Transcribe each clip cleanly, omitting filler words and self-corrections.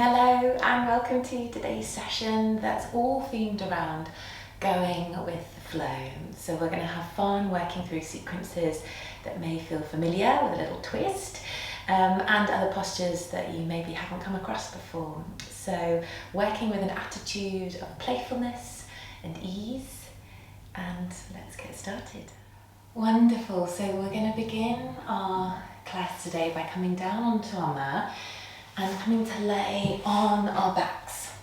Hello and welcome to today's session that's all themed around going with the flow. So we're going to have fun working through sequences that may feel familiar with a little twist and other postures that you maybe haven't come across before. So working with an attitude of playfulness and ease, and let's get started. Wonderful, so we're going to begin our class today by coming down onto our mat and coming to lay on our backs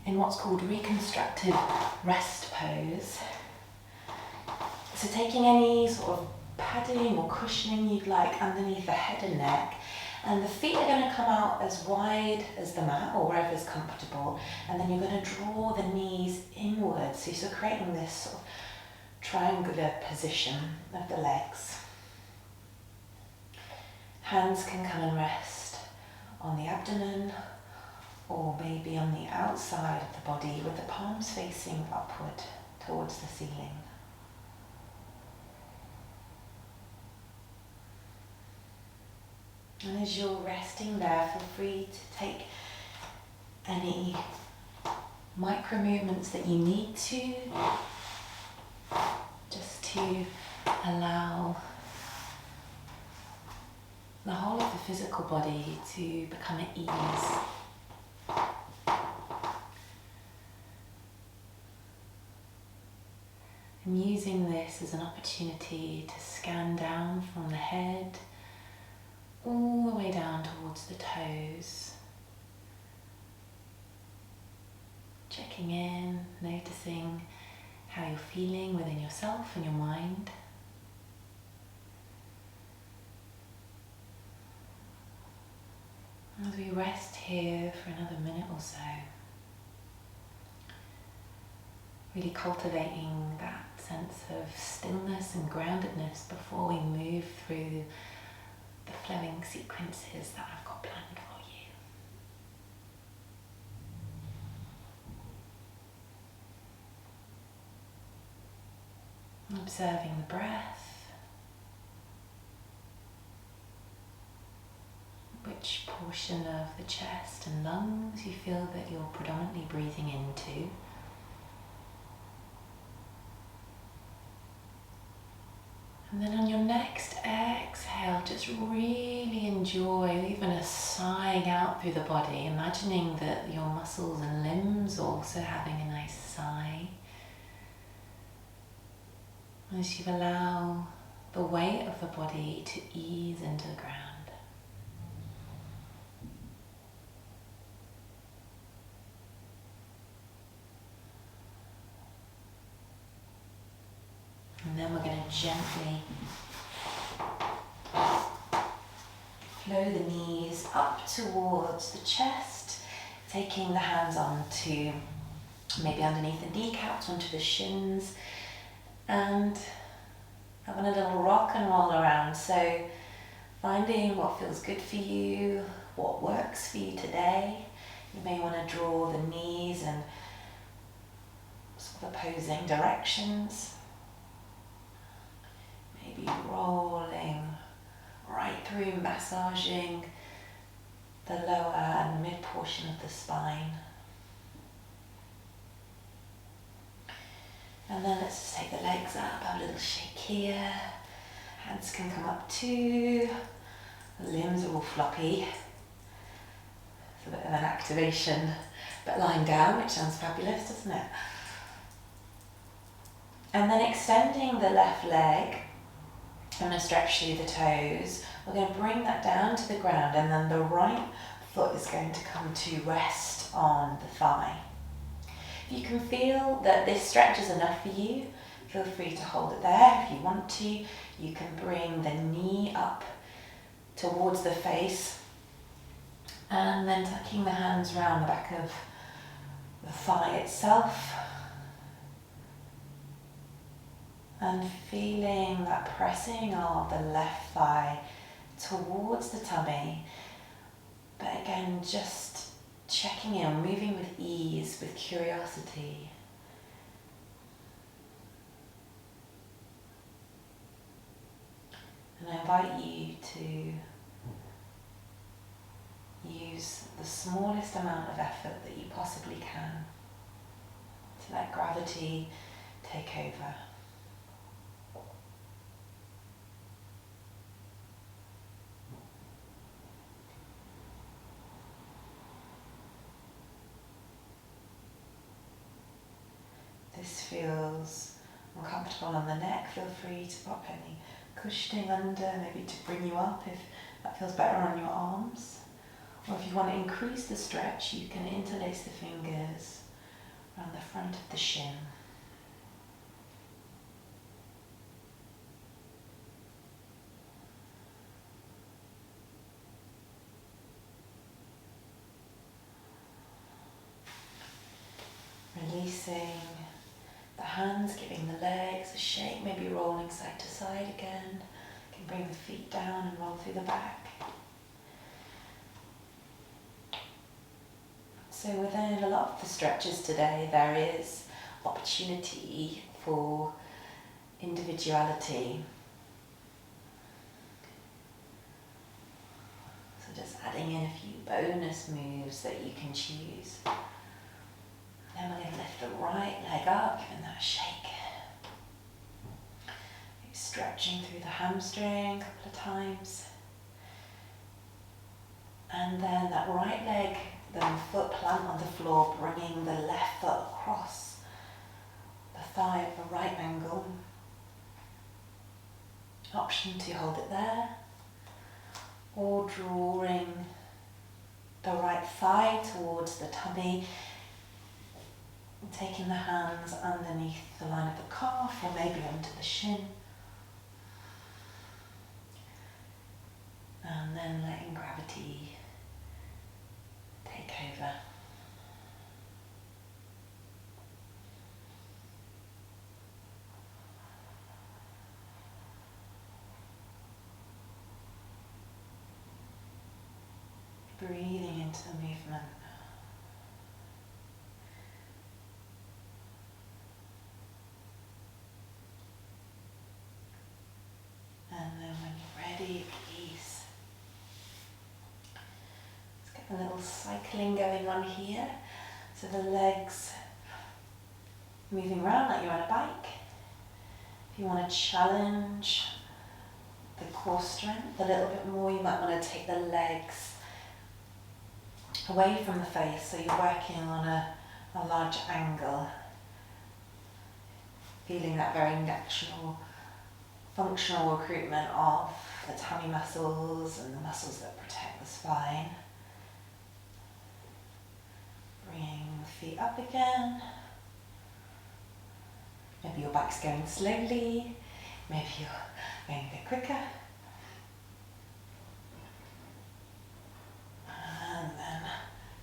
in what's called reconstructive rest pose. So taking any sort of padding or cushioning you'd like underneath the head and neck, and the feet are going to come out as wide as the mat or wherever's comfortable, and then you're going to draw the knees inwards, so you're creating this sort of triangular position of the legs. Hands can come and rest on the abdomen or maybe on the outside of the body with the palms facing upward towards the ceiling. And as you're resting there, feel free to take any micro movements that you need to, just to allow the whole of the physical body to become at ease. And using this as an opportunity to scan down from the head all the way down towards the toes. Checking in, noticing how you're feeling within yourself and your mind. As we rest here for another minute or so, really cultivating that sense of stillness and groundedness before we move through the flowing sequences that I've got planned for you. Observing the breath. Which portion of the chest and lungs you feel that you're predominantly breathing into. And then on your next exhale, just really enjoy even a sighing out through the body, imagining that your muscles and limbs are also having a nice sigh. As you allow the weight of the body to ease into the ground. And then we're going to gently flow the knees up towards the chest, taking the hands onto maybe underneath the kneecaps, onto the shins, and having a little rock and roll around. So finding what feels good for you, what works for you today. You may want to draw the knees in sort of opposing directions. Maybe rolling right through, massaging the lower and mid portion of the spine. And then let's just take the legs up, have a little shake here. Hands can come up too. The limbs are all floppy. It's a bit of an activation, but lying down, which sounds fabulous, doesn't it? And then extending the left leg. I'm going to stretch through the toes. We're going to bring that down to the ground, and then the right foot is going to come to rest on the thigh. If you can feel that this stretch is enough for you, feel free to hold it there. If you want to, you can bring the knee up towards the face, and then tucking the hands around the back of the thigh itself. And feeling that pressing of the left thigh towards the tummy, but again just checking in, moving with ease, with curiosity. And I invite you to use use the smallest amount of effort that you possibly can to let gravity take over. This feels uncomfortable on the neck, feel free to pop any cushioning under, maybe to bring you up if that feels better on your arms. Or if you want to increase the stretch, you can interlace the fingers around the front of the shin. Releasing the hands, giving the legs a shake, maybe rolling side to side again. You can bring the feet down and roll through the back. So within a lot of the stretches today, there is opportunity for individuality. So just adding in a few bonus moves that you can choose. Then we're going to lift the right leg up, giving that a shake. Keep stretching through the hamstring a couple of times. And then that right leg, the foot plant on the floor, bringing the left foot across the thigh at the right angle. Option to hold it there, or drawing the right thigh towards the tummy, taking the hands underneath the line of the calf or maybe onto the shin. And then letting gravity take over. Breathing into the movement. And then when you're ready, release. Let's get a little cycling going on here. So the legs moving around like you're on a bike. If you want to challenge the core strength a little bit more, you might want to take the legs away from the face, so you're working on a large angle, feeling that very natural functional recruitment of the tummy muscles and the muscles that protect the spine. Bringing the feet up again. Maybe your back's going slowly, maybe you're going a bit quicker. And then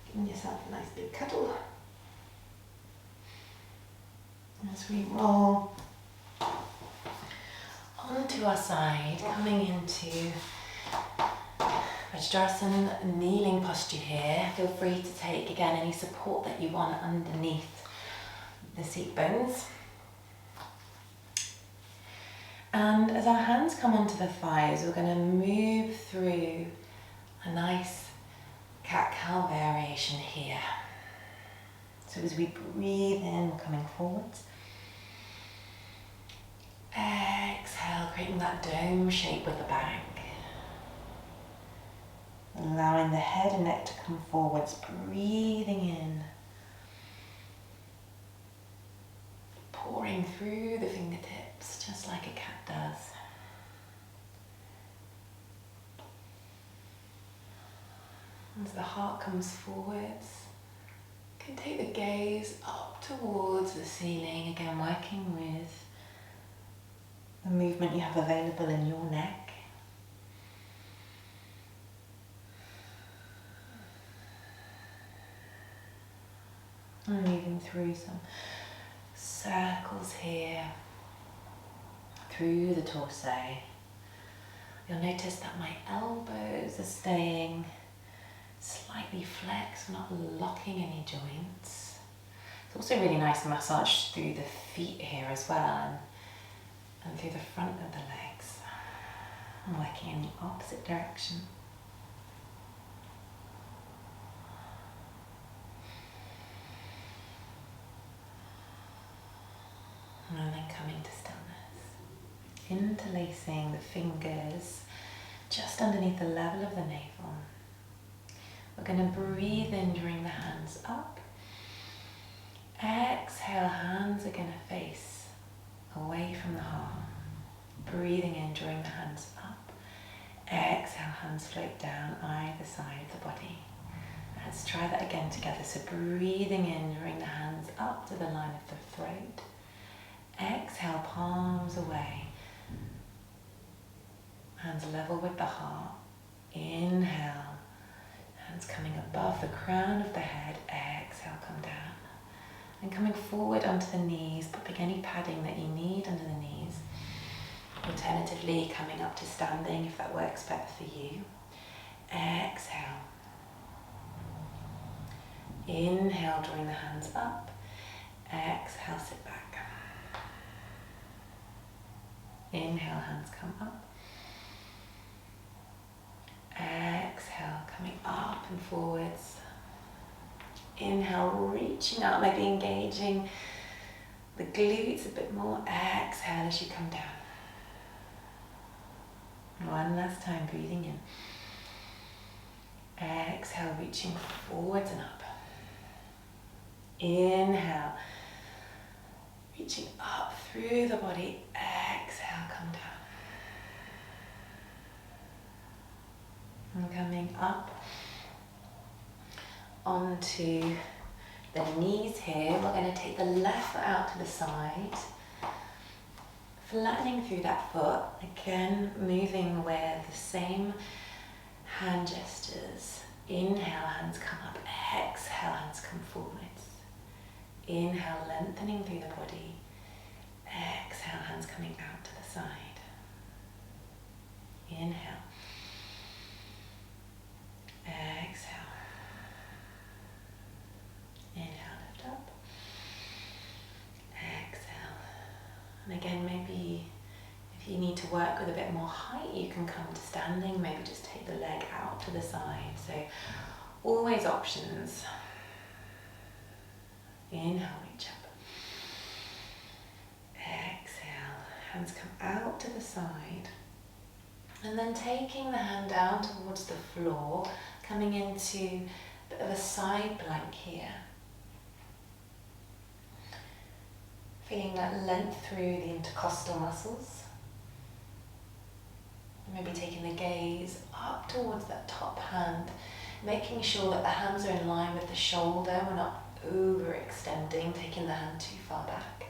giving yourself a nice big cuddle. As we roll onto our side, coming into Vajrasana, kneeling posture here. Feel free to take again any support that you want underneath the seat bones. And as our hands come onto the thighs, we're going to move through a nice cat-cow variation here. So as we breathe in, we're coming forwards. Exhale, creating that dome shape with the back. Allowing the head and neck to come forwards, breathing in. Pouring through the fingertips, just like a cat does. As the heart comes forwards, you can take the gaze up towards the ceiling, again working with the movement you have available in your neck. And moving through some circles here, through the torso. You'll notice that my elbows are staying slightly flexed, not locking any joints. It's also really nice massage through the feet here as well, and through the front of the legs. I'm working in the opposite direction. coming to stillness. Interlacing the fingers just underneath the level of the navel. We're going to breathe in, drawing the hands up. Exhale, hands are going to face away from the heart. Breathing in, drawing the hands up. Exhale, hands float down either side of the body. Let's try that again together. So breathing in, drawing the hands up to the line of the throat. Exhale, palms away. Hands level with the heart. Inhale. Hands coming above the crown of the head. Exhale, come down. And coming forward onto the knees, popping any padding that you need under the knees. Alternatively, coming up to standing if that works better for you. Exhale. Inhale, drawing the hands up. Exhale, sit back. Inhale, hands come up. Exhale, coming up and forwards. Inhale, reaching out, maybe engaging the glutes a bit more. Exhale as you come down. One last time, breathing in. Exhale, reaching forwards and up. Inhale, reaching up through the body. Exhale, come down. And coming up onto the knees here. We're going to take the left foot out to the side. Flattening through that foot. Again, moving with the same hand gestures. Inhale, hands come up. Exhale, hands come forwards. Inhale, lengthening through the body. Exhale, hands coming out to the side. Inhale. Exhale. Inhale, lift up. Exhale. And again, maybe if you need to work with a bit more height, you can come to standing. Maybe just take the leg out to the side. So always options. Inhale, reach up. Exhale, hands come out to the side. And then taking the hand down towards the floor, coming into a bit of a side plank here. Feeling that length through the intercostal muscles. Maybe taking the gaze up towards that top hand, making sure that the hands are in line with the shoulder. We're not overextending, taking the hand too far back.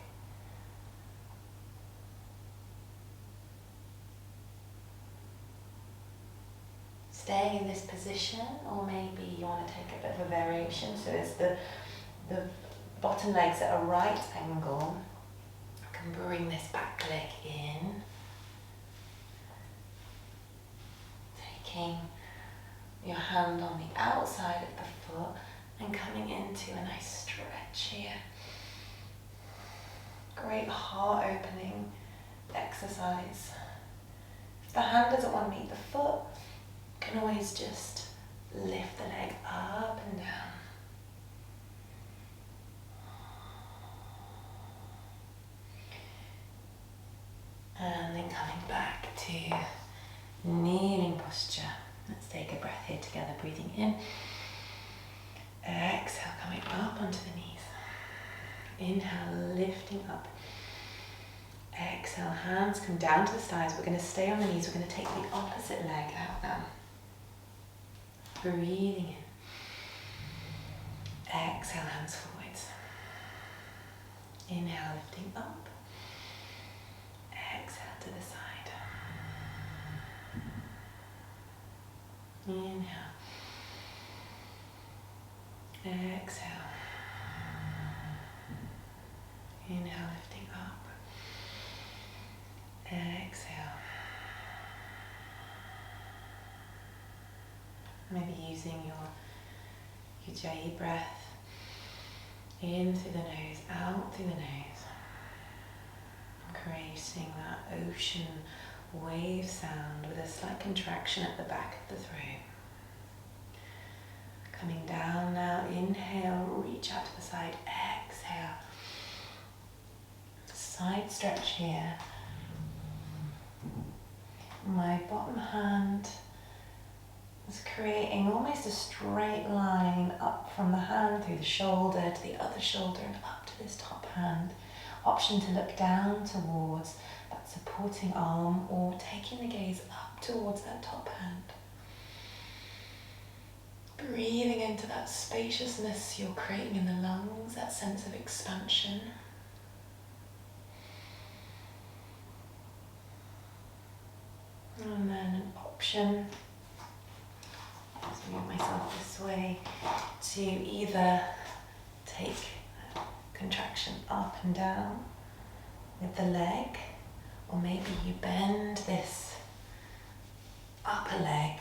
Staying in this position, or maybe you want to take a bit of a variation. So it's the bottom legs at a right angle. You can bring this back leg in. Taking your hand on the outside of the foot and coming into a nice stretch here. Great heart opening exercise. If the hand doesn't want to meet the foot, you can always just lift the leg up and down. And then coming back to kneeling posture. Let's take a breath here together, breathing in. Exhale, coming up onto the knees. Inhale, lifting up. Exhale, hands come down to the sides. We're going to stay on the knees. We're going to take the opposite leg out now. Breathing in. Exhale, hands forwards. Inhale, lifting up. Exhale to the side. Inhale. Exhale. Inhale, lifting up. Exhale. Maybe using your Ujjayi breath in through the nose, out through the nose. Creating that ocean wave sound with a slight contraction at the back of the throat. Coming down now, inhale, reach out to the side, exhale. side stretch here. My bottom hand is creating almost a straight line up from the hand through the shoulder to the other shoulder and up to this top hand. Option to look down towards that supporting arm or taking the gaze up towards that top hand. Breathing into that spaciousness you're creating in the lungs, that sense of expansion. And then an option, let's move myself this way, to either take contraction up and down with the leg, or maybe you bend this upper leg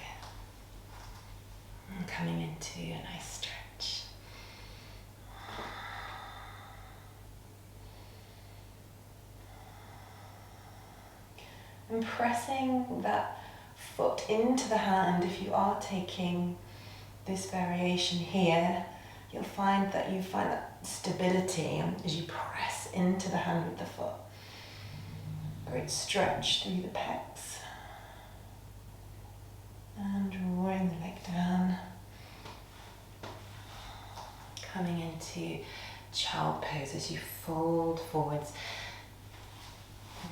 and coming into a nice stretch. And pressing that foot into the hand, if you are taking this variation here, you'll find that you find that stability as you press into the hand with the foot. Great stretch through the pecs. And drawing the leg down. Coming into child pose as you fold forwards.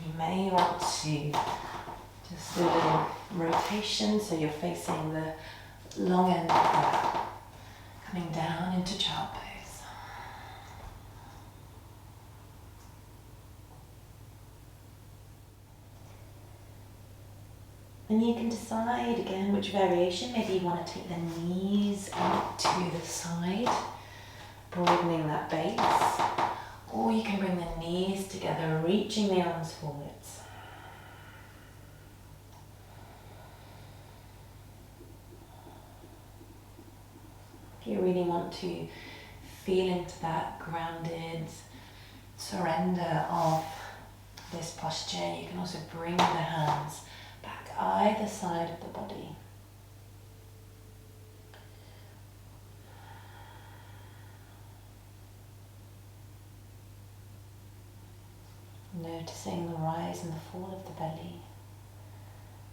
You may want to just do a little rotation so you're facing the long end of that. Coming down into child pose. And you can decide again which variation. Maybe you want to take the knees out to the side, broadening that base. Or you can bring the knees together, reaching the arms forwards. If you really want to feel into that grounded surrender of this posture, you can also bring the hands back either side of the body. Noticing the rise and the fall of the belly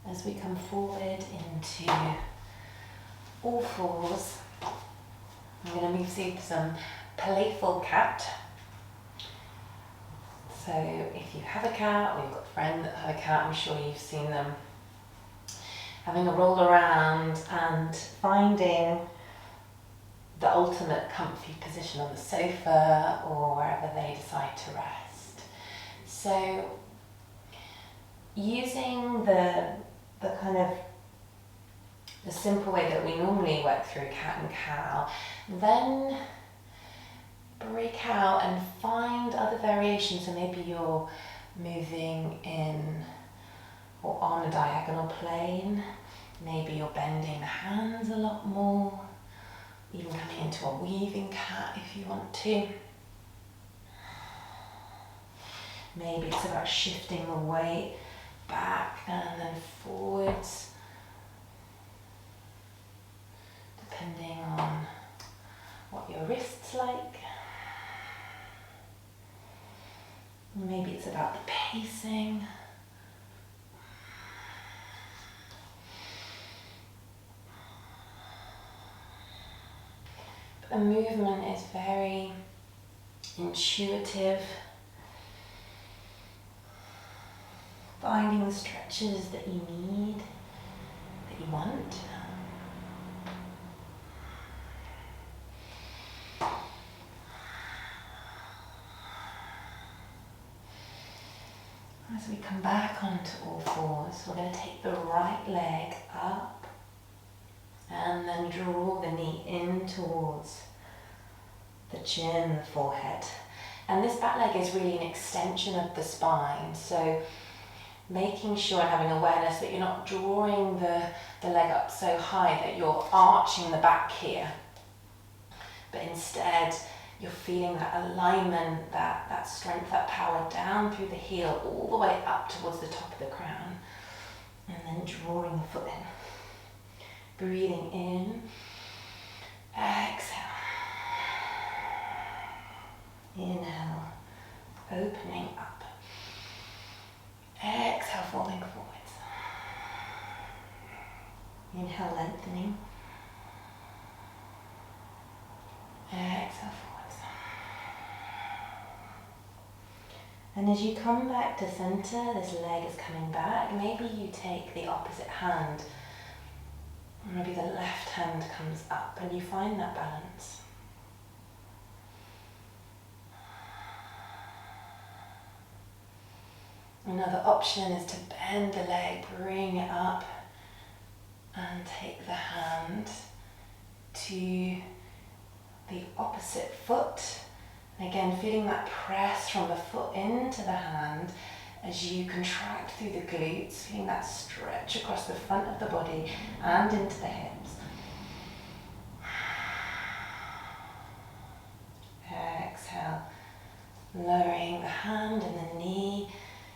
as we come forward into all fours. I'm going to move to some playful cat. So if you have a cat or you've got a friend that have a cat, I'm sure you've seen them having a roll around and finding the ultimate comfy position on the sofa or wherever they decide to rest. So using the kind of the simple way that we normally work through cat and cow, then break out and find other variations. So maybe you're moving in or on a diagonal plane, maybe you're bending the hands a lot more, even coming into a weaving cat if you want to. Maybe it's about shifting the weight back and then forwards, depending on what your wrist's like. Maybe it's about the pacing. But the movement is very intuitive. Finding the stretches that you need, that you want. As we come back onto all fours, we're going to take the right leg up and then draw the knee in towards the chin, the forehead. And this back leg is really an extension of the spine. So making sure and having awareness that you're not drawing the leg up so high that you're arching the back here, but instead you're feeling that alignment, that strength, that power down through the heel all the way up towards the top of the crown, and then drawing the foot in. Breathing in, exhale, inhale, opening up. Inhale, lengthening. Exhale forwards. And as you come back to center, this leg is coming back. Maybe you take the opposite hand. Maybe the left hand comes up and you find that balance. Another option is to bend the leg, bring it up, and take the hand to the opposite foot. And again, feeling that press from the foot into the hand as you contract through the glutes, feeling that stretch across the front of the body and into the hips. Exhale, lowering the hand and the knee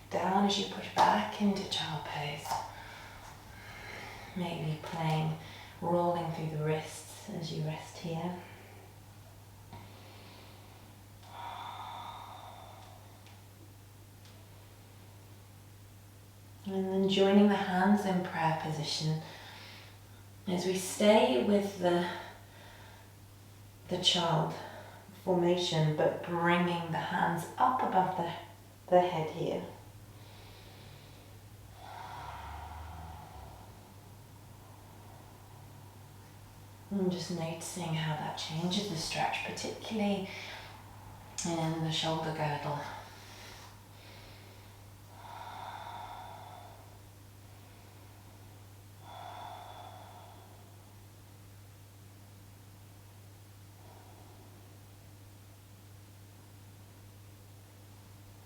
down as you push back into child pose. Maybe playing, rolling through the wrists as you rest here. And then joining the hands in prayer position as we stay with the child formation, but bringing the hands up above the head here. And just noticing how that changes the stretch, particularly in the shoulder girdle.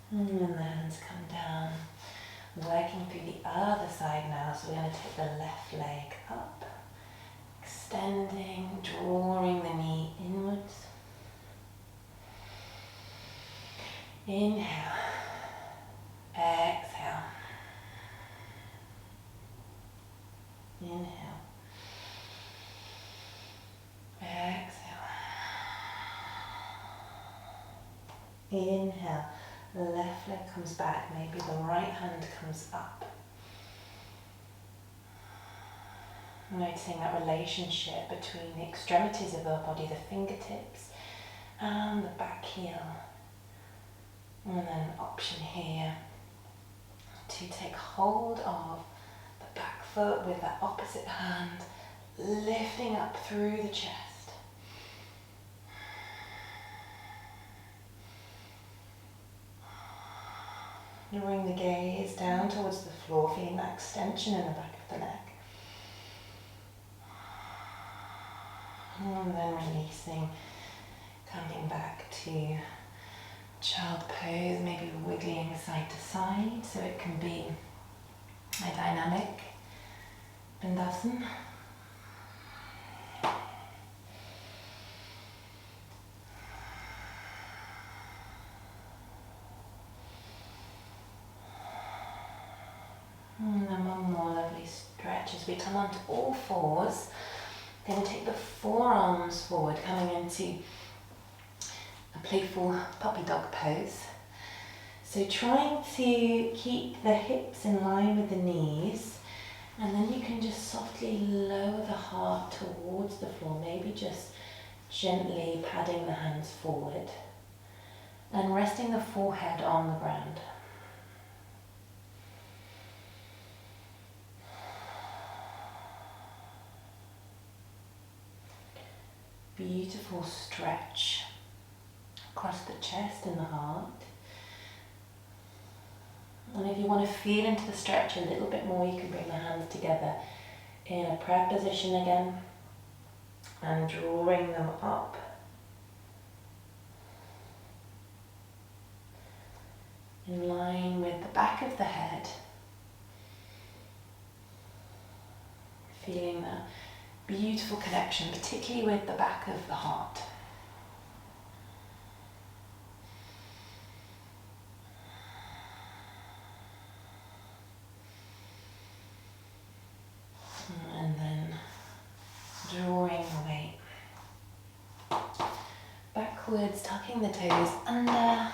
And then the hands come down, working through the other side now. So we're going to take the left leg up, extending, drawing the knee inwards. Inhale, exhale, inhale, exhale, inhale. The left leg comes back, maybe the right hand comes up. Noticing that relationship between the extremities of our body, the fingertips and the back heel. And then an option here to take hold of the back foot with that opposite hand, lifting up through the chest. And bring the gaze down towards the floor, feeling that extension in the back of the neck. And then releasing, coming back to child pose, maybe wiggling side to side, so it can be a dynamic Bindasan. And then one more lovely stretch as we come onto all fours. Going to take the forearms forward, coming into a playful puppy dog pose. So trying to keep the hips in line with the knees, and then you can just softly lower the heart towards the floor, maybe just gently padding the hands forward and resting the forehead on the ground. Beautiful stretch across the chest and the heart. And if you want to feel into the stretch a little bit more, you can bring the hands together in a prayer position again and drawing them up. In line with the back of the head. Feeling that beautiful connection, particularly with the back of the heart. And then drawing the weight backwards, tucking the toes under.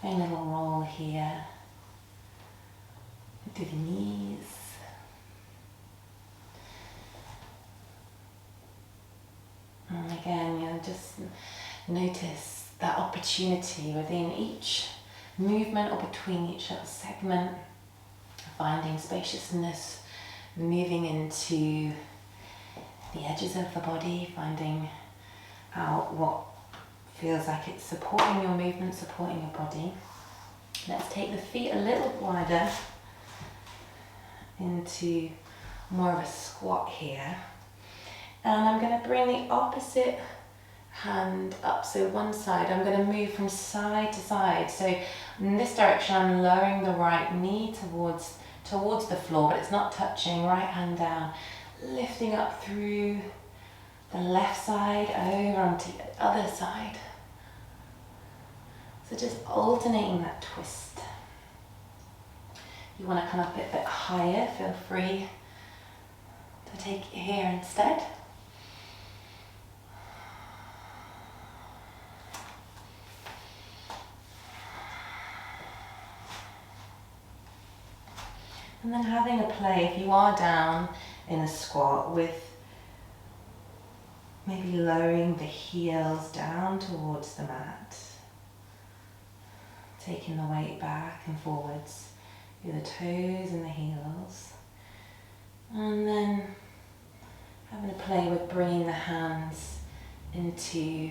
A little roll here through the knees. again, you'll just notice that opportunity within each movement or between each little segment, finding spaciousness, moving into the edges of the body, finding out what feels like it's supporting your movement, supporting your body. Let's take the feet a little wider into more of a squat here. And I'm going to bring the opposite hand up, so one side. I'm going to move from side to side. So in this direction, I'm lowering the right knee towards the floor, but it's not touching. Right hand down, lifting up through the left side over onto the other side. So just alternating that twist. You want to come up a bit higher, feel free to take it here instead. And then having a play, if you are down in a squat, with maybe lowering the heels down towards the mat, taking the weight back and forwards through the toes and the heels, and then having a play with bringing the hands into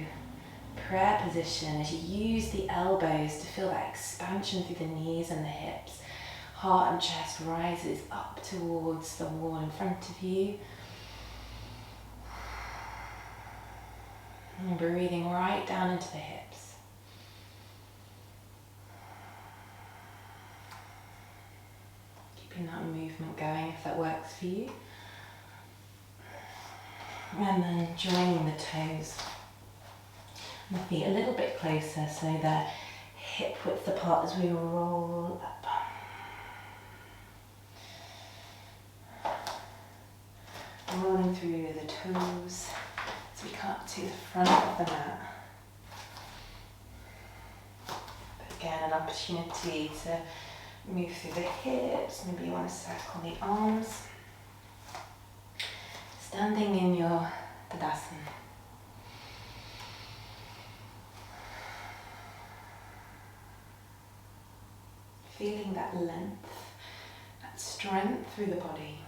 prayer position as you use the elbows to feel that expansion through the knees and the hips. Heart and chest rises up towards the wall in front of you. And breathing right down into the hips. Keeping that movement going if that works for you. And then joining the toes and the feet a little bit closer so they're hip width apart as we roll up. Rolling through the toes as we come up to the front of the mat. But again, an opportunity to move through the hips. Maybe you want to circle the arms. Standing in your Tadasana. Feeling that length, that strength through the body.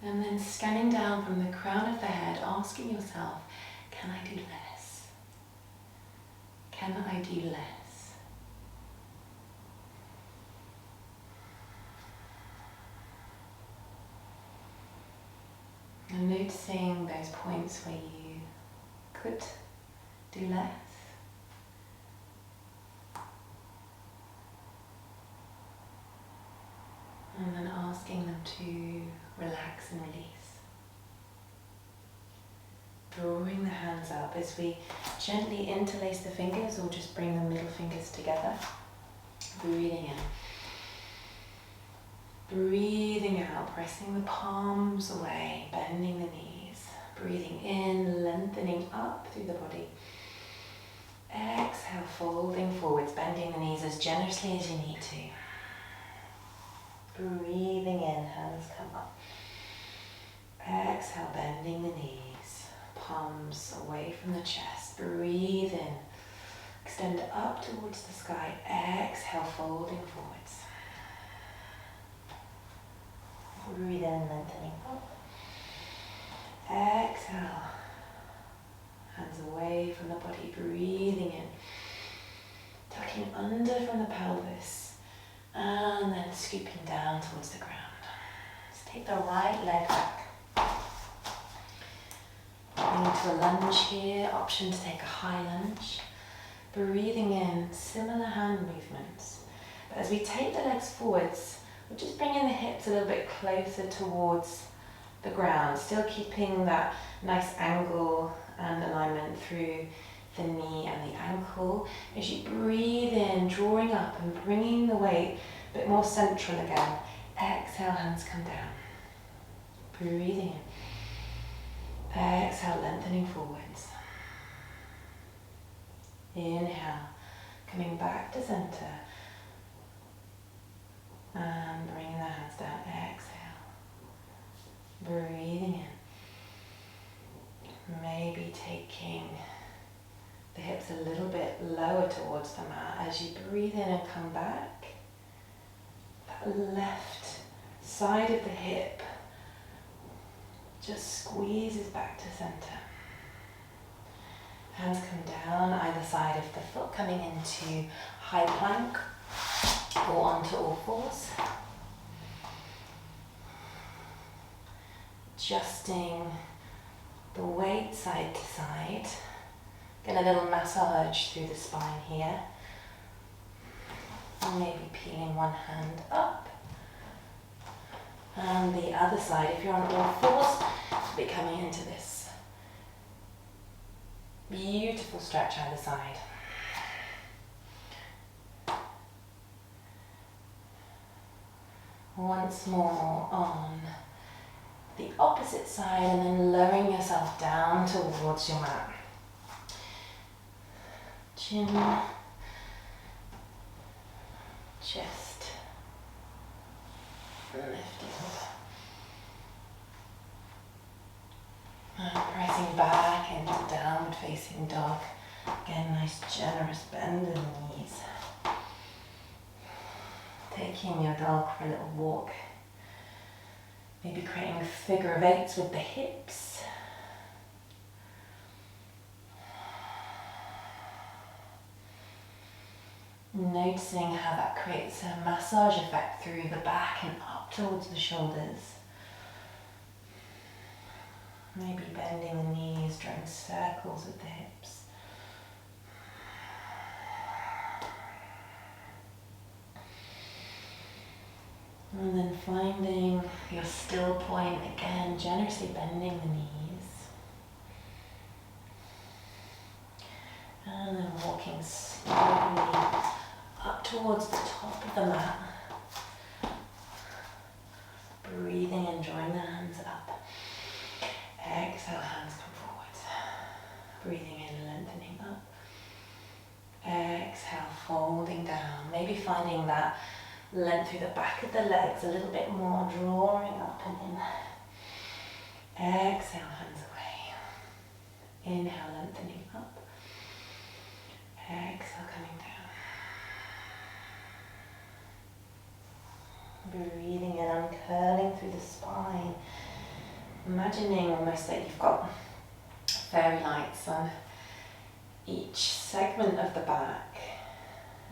And then scanning down from the crown of the head, asking yourself, can I do less? Can I do less? And noticing those points where you could do less. And then asking them to relax and release. Drawing the hands up as we gently interlace the fingers or just bring the middle fingers together. Breathing in. Breathing out, pressing the palms away, bending the knees. Breathing in, lengthening up through the body. Exhale, folding forwards, bending the knees as generously as you need to. Breathing in, hands come up. Exhale, bending the knees, palms away from the chest. Breathe in, extend up towards the sky. Exhale, folding forwards. Breathe in, lengthening up. Exhale, hands away from the body. Breathing in, tucking under from the pelvis. And then scooping down towards the ground. Let's take the right leg back. Into a lunge here, option to take a high lunge. Breathing in, similar hand movements. But as we take the legs forwards, we're just bringing the hips a little bit closer towards the ground, still keeping that nice angle and alignment through the knee and the ankle. As you breathe in, drawing up and bringing the weight a bit more central again. Exhale, hands come down. Breathing in. Exhale, lengthening forwards. Inhale, coming back to center. And bringing the hands down. Exhale. Breathing in. taking the hips a little bit lower towards the mat as you breathe in and come back. That left side of the hip just squeezes back to center. Hands come down either side of the foot, coming into high plank or onto all fours. Adjusting the weight side to side. Get a little massage through the spine here. And maybe peeling one hand up. And the other side, if you're on all fours, be coming into this beautiful stretch either side. Once more on the opposite side, and then lowering yourself down towards your mat. Chin, chest, lifting. And pressing back into downward facing dog. Again, nice generous bend in the knees. Taking your dog for a little walk. Maybe creating a figure of eights with the hips. Noticing how that creates a massage effect through the back and up towards the shoulders. Maybe bending the knees, drawing circles with the hips. And then finding your still point again, generously bending the knees. And then walking slowly up towards the top of the mat. Breathing and drawing the hands up. Exhale, hands come forward. Breathing in, lengthening up. Exhale, folding down. Maybe finding that length through the back of the legs a little bit more, drawing up and in. Exhale, hands away. Inhale, lengthening up. Exhale, coming down. Breathing in, uncurling through the spine. Imagining almost that you've got fairy lights on each segment of the back.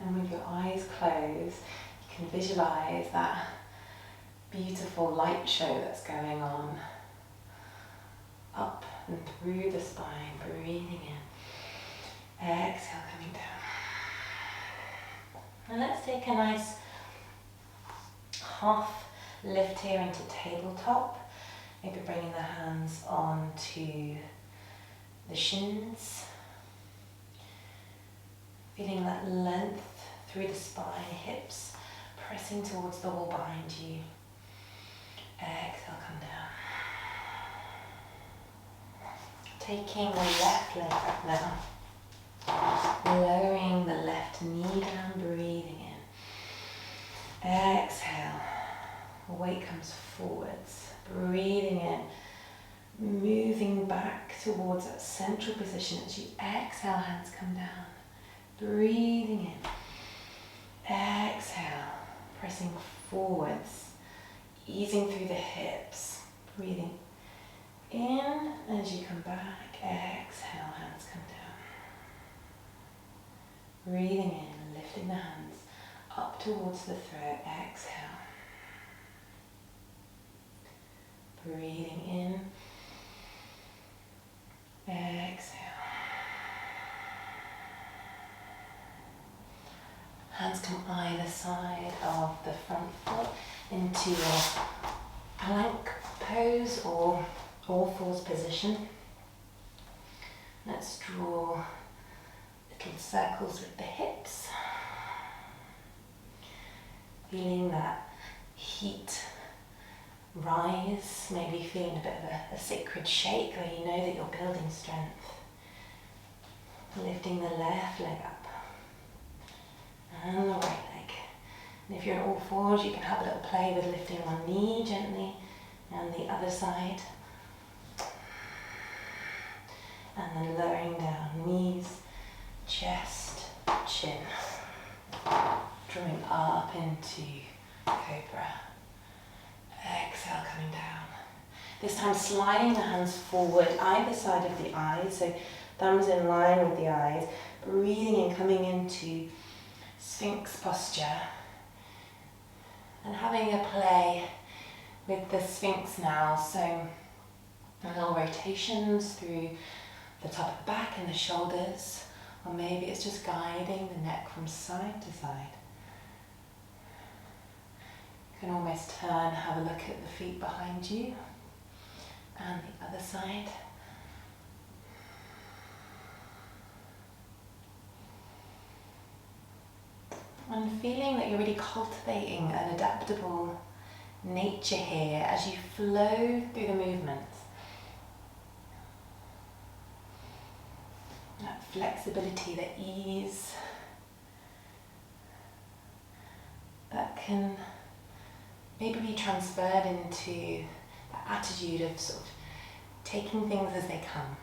And with your eyes closed, you can visualize that beautiful light show that's going on up and through the spine, breathing in. Exhale, coming down. And let's take a nice half lift here into tabletop. Maybe bringing the hands onto the shins. Feeling that length through the spine, hips pressing towards the wall behind you. Exhale, come down. Taking the left leg up now. Lowering the left knee down, breathing in. Exhale. Weight comes forwards. Breathing in. Moving back towards that central position as you exhale, hands come down. Breathing in. Exhale. Pressing forwards. Easing through the hips. Breathing in as you come back. Exhale, hands come down. Breathing in, lifting the hands up towards the throat. Exhale. Breathing in. Exhale. Hands come either side of the front foot into your plank pose or all fours position. Let's draw little circles with the hips. Feeling that heat rise, maybe feeling a bit of a sacred shake where you know that you're building strength. Lifting the left leg up and the right leg. And if you're on all fours, you can have a little play with lifting one knee gently and the other side. And then lowering down, knees, chest, chin. Drawing up into cobra. Exhale, coming down. This time sliding the hands forward, either side of the eyes, so thumbs in line with the eyes. Breathing and coming into Sphinx posture. And having a play with the Sphinx now, so little rotations through the top of the back and the shoulders, or maybe it's just guiding the neck from side to side. You can almost turn, have a look at the feet behind you and the other side. And feeling that you're really cultivating an adaptable nature here as you flow through the movements. That flexibility, that ease, that can maybe be transferred into that attitude of sort of taking things as they come.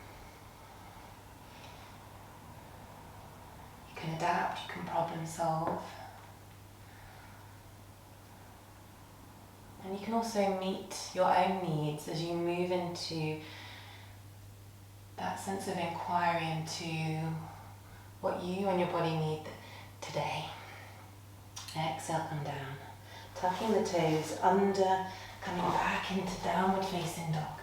You can adapt, you can problem solve. And you can also meet your own needs as you move into that sense of inquiry into what you and your body need today. Exhale, come down. Tucking the toes under, coming back into downward facing dog.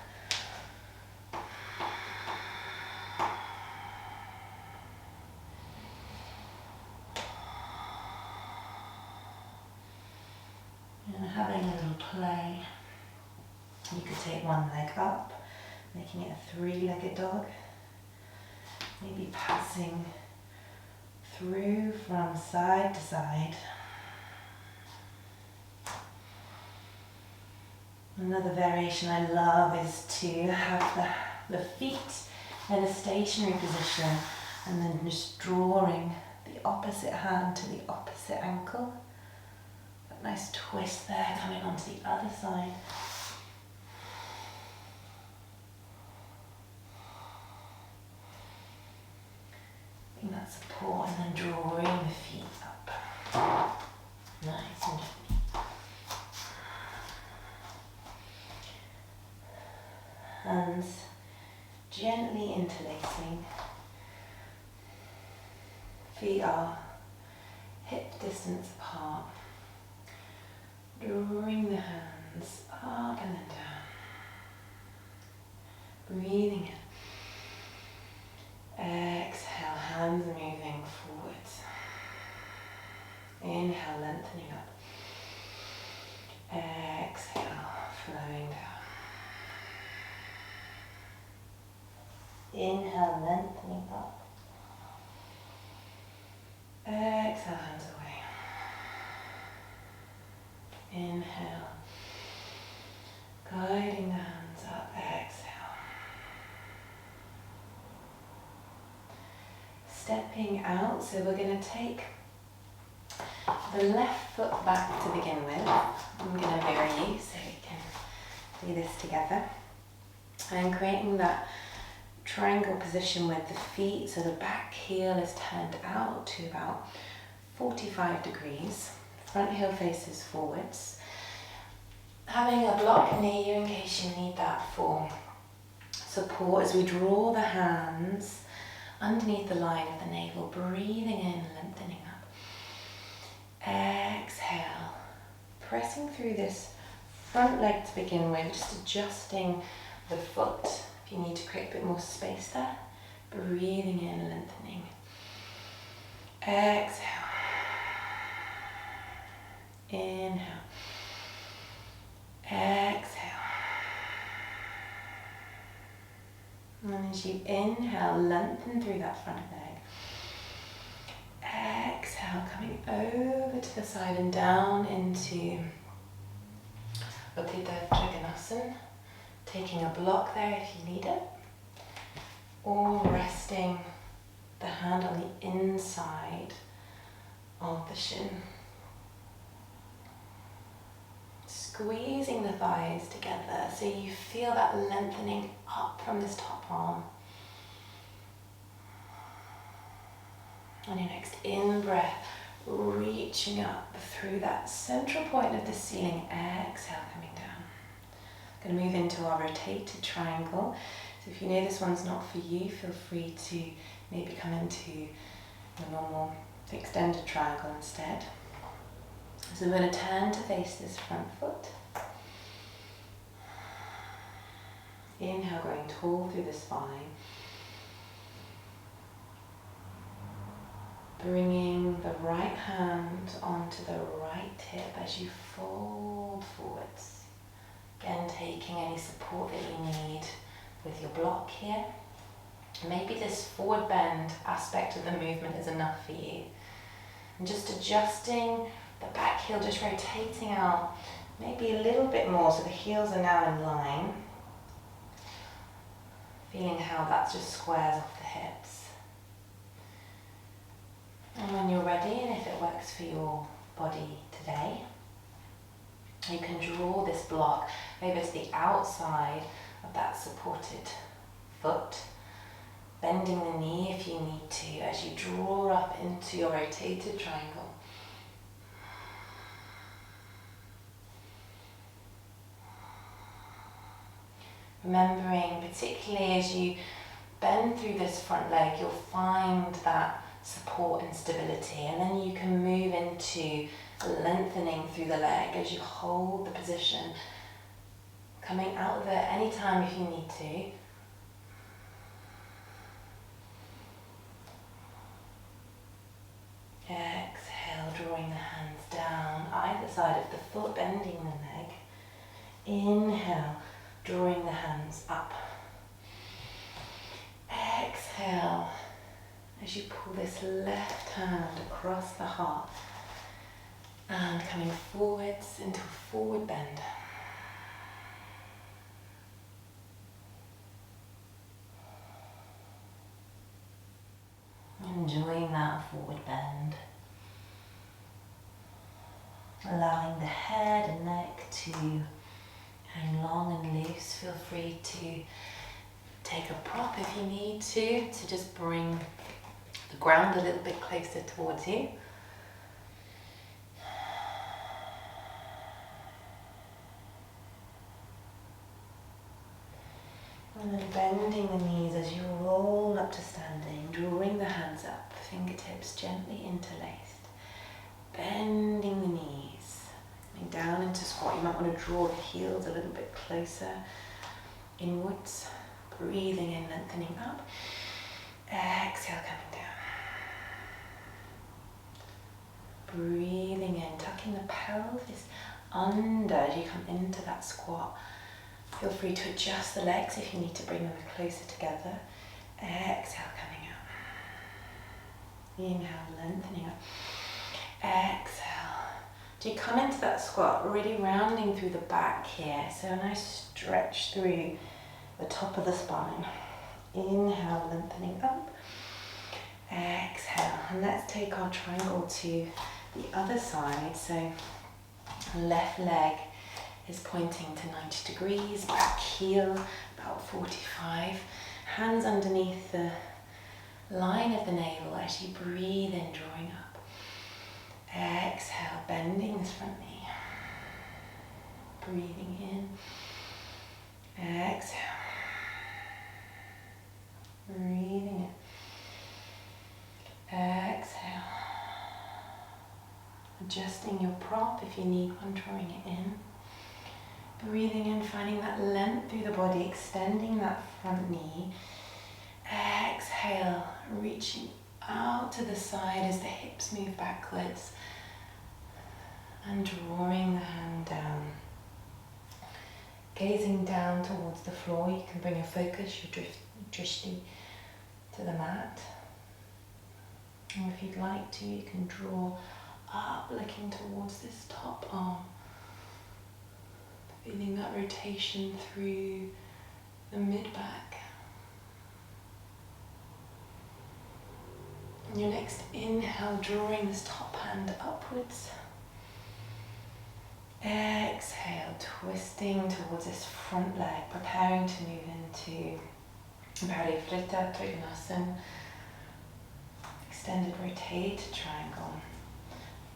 And having a little play. You could take one leg up, making it a three-legged dog. Maybe passing through from side to side. Another variation I love is to have the feet in a stationary position and then just drawing the opposite hand to the opposite ankle. That nice twist there coming onto the other side. That support and then drawing the feet up. Nice and gently. Hands gently interlacing. Feet are hip distance apart. Drawing the hands up and then down. Breathing in. Exhale, hands moving forwards. Inhale, lengthening up. Exhale, flowing down. Inhale, lengthening up. Exhale, hands away. Inhale, guiding the hands up. Exhale. Stepping out, so we're going to take the left foot back to begin with. I'm going to mirror you so we can do this together. And creating that triangle position with the feet, so the back heel is turned out to about 45 degrees. Front heel faces forwards. Having a block near you in case you need that for support as we draw the hands underneath the line of the navel, breathing in, lengthening up. Exhale, pressing through this front leg to begin with, just adjusting the foot if you need to create a bit more space there. Breathing in, lengthening. Exhale. Inhale. Exhale. And as you inhale, lengthen through that front leg. Exhale, coming over to the side and down into Uttita Trikonasana. Taking a block there if you need it. Or resting the hand on the inside of the shin. Squeezing the thighs together so you feel that lengthening up from this top arm. On your next in-breath, reaching up through that central point of the ceiling. Exhale, coming down. Going to move into our rotated triangle. So if you know this one's not for you, feel free to maybe come into the normal extended triangle instead. So we're going to turn to face this front foot. Inhale, going tall through the spine. Bringing the right hand onto the right hip as you fold forwards. Again, taking any support that you need with your block here. Maybe this forward bend aspect of the movement is enough for you. And just adjusting the back heel, just rotating out maybe a little bit more so the heels are now in line. Feeling how that just squares off the hips. And when you're ready, and if it works for your body today, you can draw this block over to the outside of that supported foot, bending the knee if you need to as you draw up into your rotated triangle. Remembering, particularly as you bend through this front leg, you'll find that support and stability, and then you can move into lengthening through the leg as you hold the position, coming out of it anytime if you need to. Exhale, drawing the hands down either side of the foot, bending the leg. Inhale, drawing the hands up. Exhale, as you pull this left hand across the heart and coming forwards into a forward bend. Enjoying that forward bend. Allowing the head and neck to hang long and loose. Feel free to take a prop if you need to just bring the ground a little bit closer towards you. And then bending the knees as you roll up to standing, drawing the hands up, fingertips gently interlaced. Bending the knees, coming down into squat. You might want to draw the heels a little bit closer inwards. Breathing in, lengthening up. Exhale, coming down. Breathing in, tucking the pelvis under as you come into that squat. Feel free to adjust the legs if you need to bring them closer together. Exhale, coming out. Inhale, lengthening up. Exhale. Do you come into that squat, really rounding through the back here. So a nice stretch through the top of the spine. Inhale, lengthening up. Exhale. And let's take our triangle to the other side. So left leg is pointing to 90 degrees, back heel about 45. Hands underneath the line of the navel as you breathe in, drawing up. Exhale, bending this front knee. Breathing in. Exhale. Breathing in. Exhale. Adjusting your prop if you need one, drawing it in. Breathing in, finding that length through the body, extending that front knee. Exhale, reaching out to the side as the hips move backwards. And drawing the hand down. Gazing down towards the floor, you can bring your focus, your drishti, to the mat. And if you'd like to, you can draw up, looking towards this top arm. Feeling that rotation through the mid-back. On your next inhale, drawing this top hand upwards. Exhale, twisting towards this front leg, preparing to move into Trikonasana. extended rotated triangle.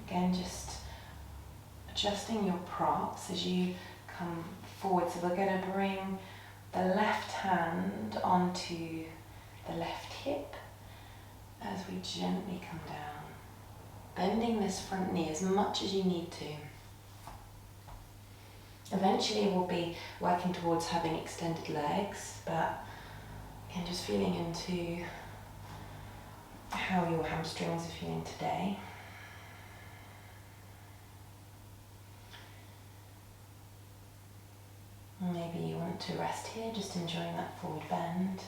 Again, just adjusting your props as you come forward. So we're going to bring the left hand onto the left hip as we gently come down, bending this front knee as much as you need to. Eventually we'll be working towards having extended legs, but again, just feeling into how your hamstrings are feeling today. Maybe you want to rest here, just enjoying that forward bend.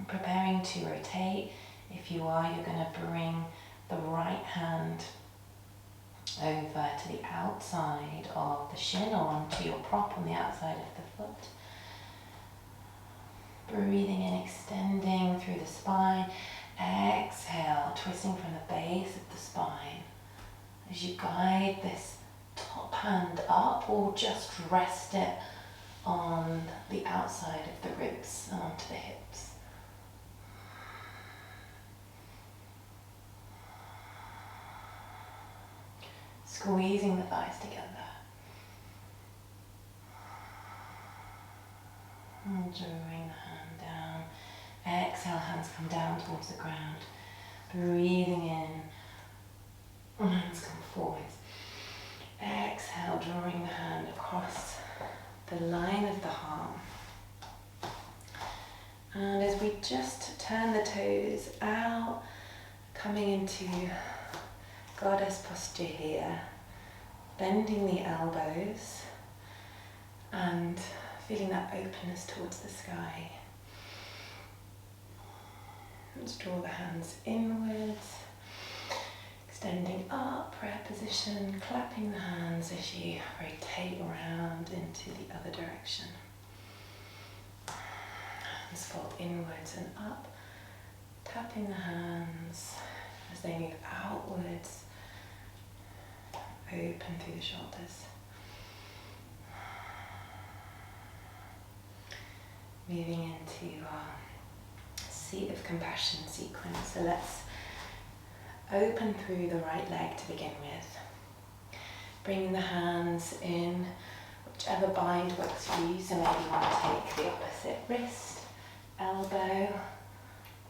Preparing to rotate. If you are, you're going to bring the right hand over to the outside of the shin or onto your prop on the outside of the foot. Breathing in, extending through the spine. Exhale, twisting from the base of the spine as you guide this top hand up, or just rest it on the outside of the ribs and onto the hips. Squeezing the thighs together. And drawing the hand down. Exhale, hands come down towards the ground. Breathing in, hands come forwards. Exhale, drawing the hand across the line of the arm. And as we just turn the toes out, coming into goddess posture here, bending the elbows and feeling that openness towards the sky. Let's draw the hands inwards. Extending up, prayer position, clapping the hands as you rotate around into the other direction. Hands fold inwards and up, tapping the hands as they move outwards, open through the shoulders. Moving into our seat of compassion sequence. So let's open through the right leg to begin with. Bringing the hands in, whichever bind works for you. So maybe you want to take the opposite wrist, elbow,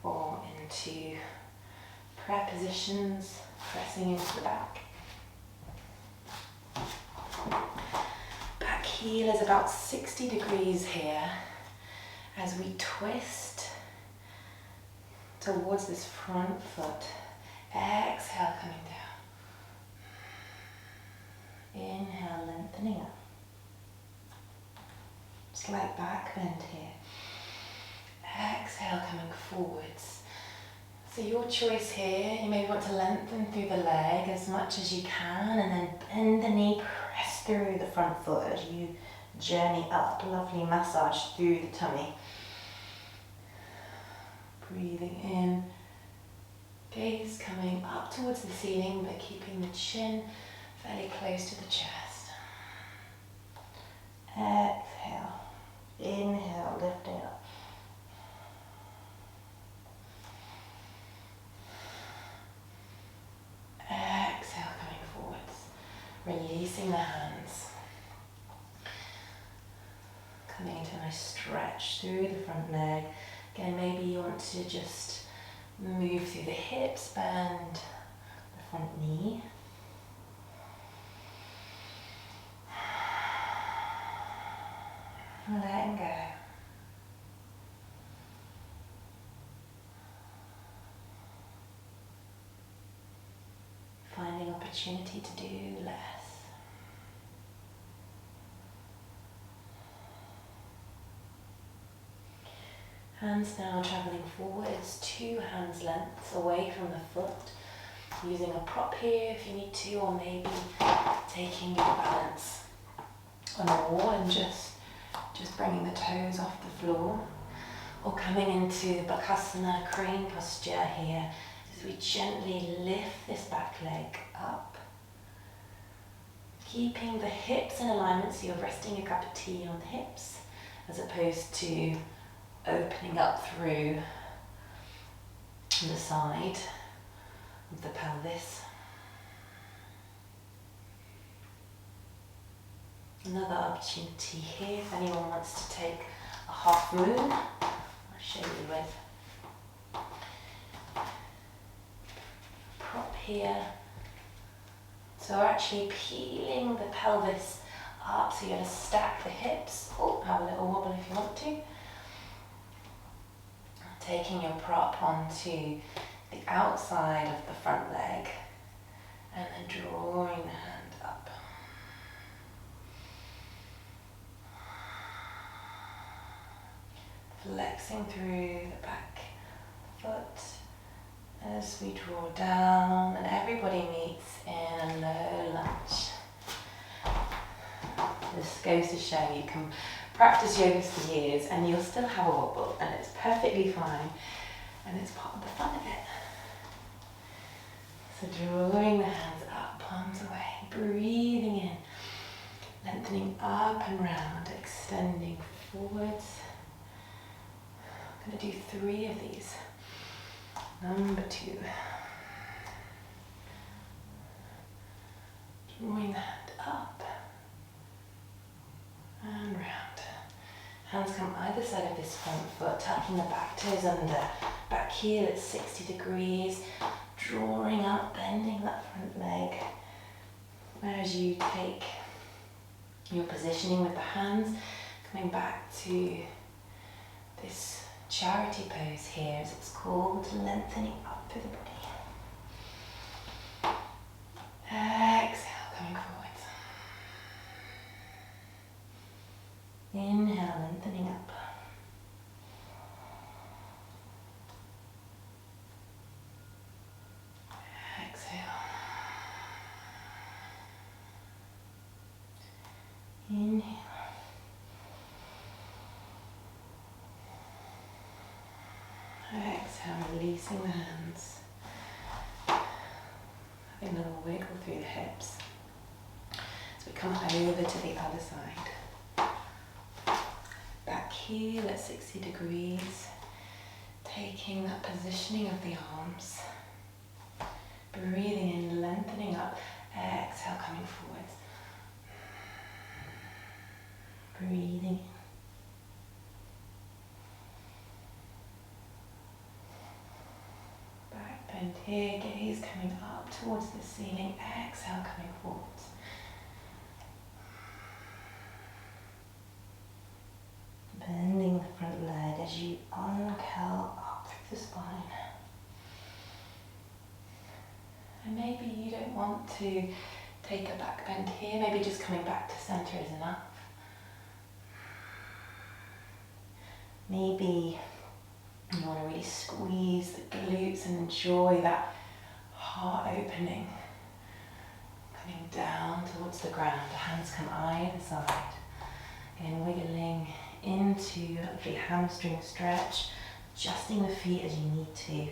or into prayer positions, pressing into the back. Back heel is about 60 degrees here as we twist towards this front foot. Exhale, coming down. Inhale, lengthening up. Slight back bend here. Exhale, coming forwards. So your choice here, you may want to lengthen through the leg as much as you can, and then bend the knee, press through the front foot as you journey up. Lovely massage through the tummy. Breathing in. Gaze coming up towards the ceiling, but keeping the chin fairly close to the chest. Exhale. Inhale, lifting up. Exhale, coming forwards. Releasing the hands. Coming into a nice stretch through the front leg. Again, maybe you want to just move through the hips, bend the front knee. Letting go. Finding opportunity to do less. Hands now travelling forwards, 2 hands lengths away from the foot. Using a prop here if you need to, or maybe taking your balance on a wall and just bringing the toes off the floor. Or coming into Bakasana, crane posture here, as we gently lift this back leg up. Keeping the hips in alignment, so you're resting your cup of tea on the hips, as opposed to opening up through the side of the pelvis. Another opportunity here if anyone wants to take a half moon. I'll show you with prop here. So we're actually peeling the pelvis up, so you're going to stack the hips. Oh, have a little wobble if you want to. Taking your prop onto the outside of the front leg and then drawing the hand up. Flexing through the back foot as we draw down, and everybody meets in a low lunge. This goes to show you can practice yoga for years and you'll still have a wobble, and it's perfectly fine, and it's part of the fun of it. So drawing the hands up, palms away, breathing in, lengthening up and round, extending forwards. I'm going to do 3 of these. Number 2. Drawing the hand up and round. Hands come either side of this front foot, tucking the back toes under. Back heel at 60 degrees. Drawing up, bending that front leg. As you take your positioning with the hands, coming back to this charity pose here, as it's called, lengthening up through the body. Exhale, coming forwards. Inhale, lengthening up. Exhale. Inhale. Exhale, releasing the hands. Having a little wiggle through the hips. So we come over to the other side. Back heel at 60 degrees. Taking that positioning of the arms. Breathing in, lengthening up. Exhale, coming forwards. Breathing in. Back bend here, gaze coming up towards the ceiling. Exhale, coming forwards. Bending the front leg as you uncurl up through the spine. And maybe you don't want to take a back bend here, maybe just coming back to center is enough. Maybe you want to really squeeze the glutes and enjoy that heart opening. Coming down towards the ground, the hands come either side. Again, wiggling into a lovely hamstring stretch, adjusting the feet as you need to.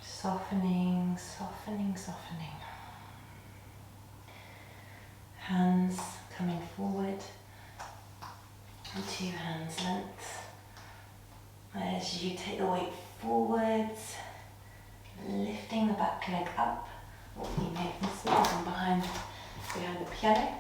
Softening, softening, softening. Hands coming forward, and 2 hands length. As you take the weight forwards, lifting the back leg up, or you may even smell from behind the piano.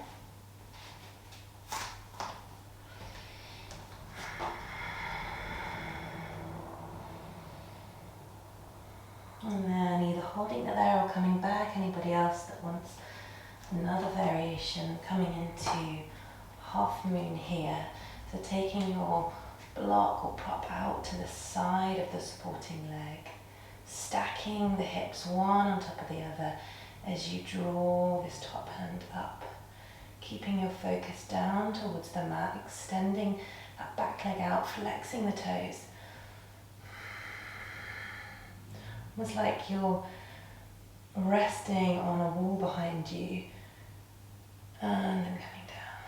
And then either holding it there or coming back. Anybody else that wants another variation, coming into half moon here. So taking your block or prop out to the side of the supporting leg, stacking the hips one on top of the other as you draw this top hand up, keeping your focus down towards the mat, extending that back leg out, flexing the toes. Almost like you're resting on a wall behind you and then coming down.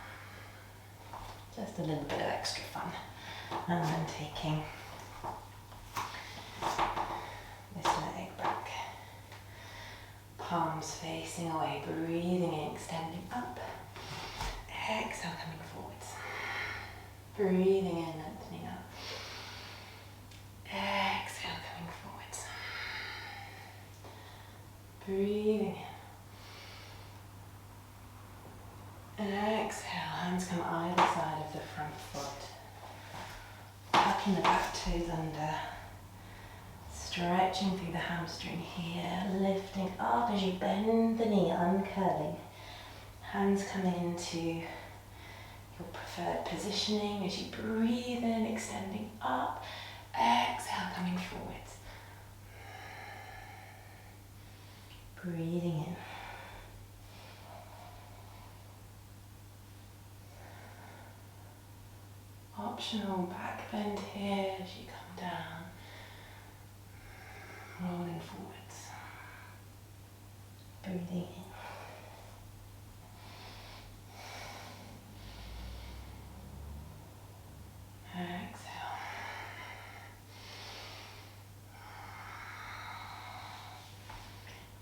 Just a little bit of extra fun. And then taking this leg back. palms facing away, breathing in, extending up. Exhale, coming forwards. Breathing in, lengthening up. Exhale, coming forwards. Breathing in. Exhale, hands come either side of the front foot. Tucking the back toes under. Stretching through the hamstring here, lifting up as you bend the knee, uncurling. Hands coming into your preferred positioning as you breathe in, extending up. Exhale, coming forwards. Breathing in. Optional back bend here as you come down. Rolling forwards. Breathing in. Exhale.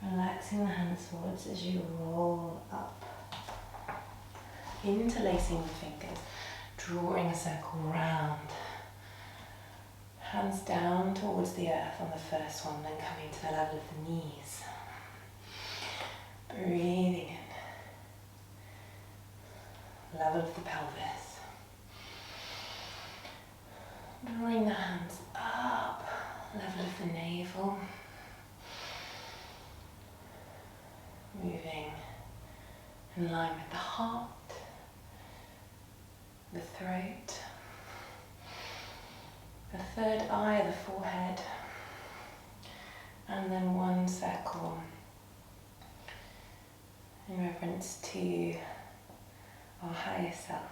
Relaxing the hands forwards as you roll up. Interlacing the fingers, drawing a circle round. Hands down towards the earth on the first one, then coming to the level of the knees. Breathing in. Level of the pelvis. Drawing the hands up. Level of the navel. Moving in line with the heart, the throat. The third eye, the forehead, and then one circle in reference to our higher self,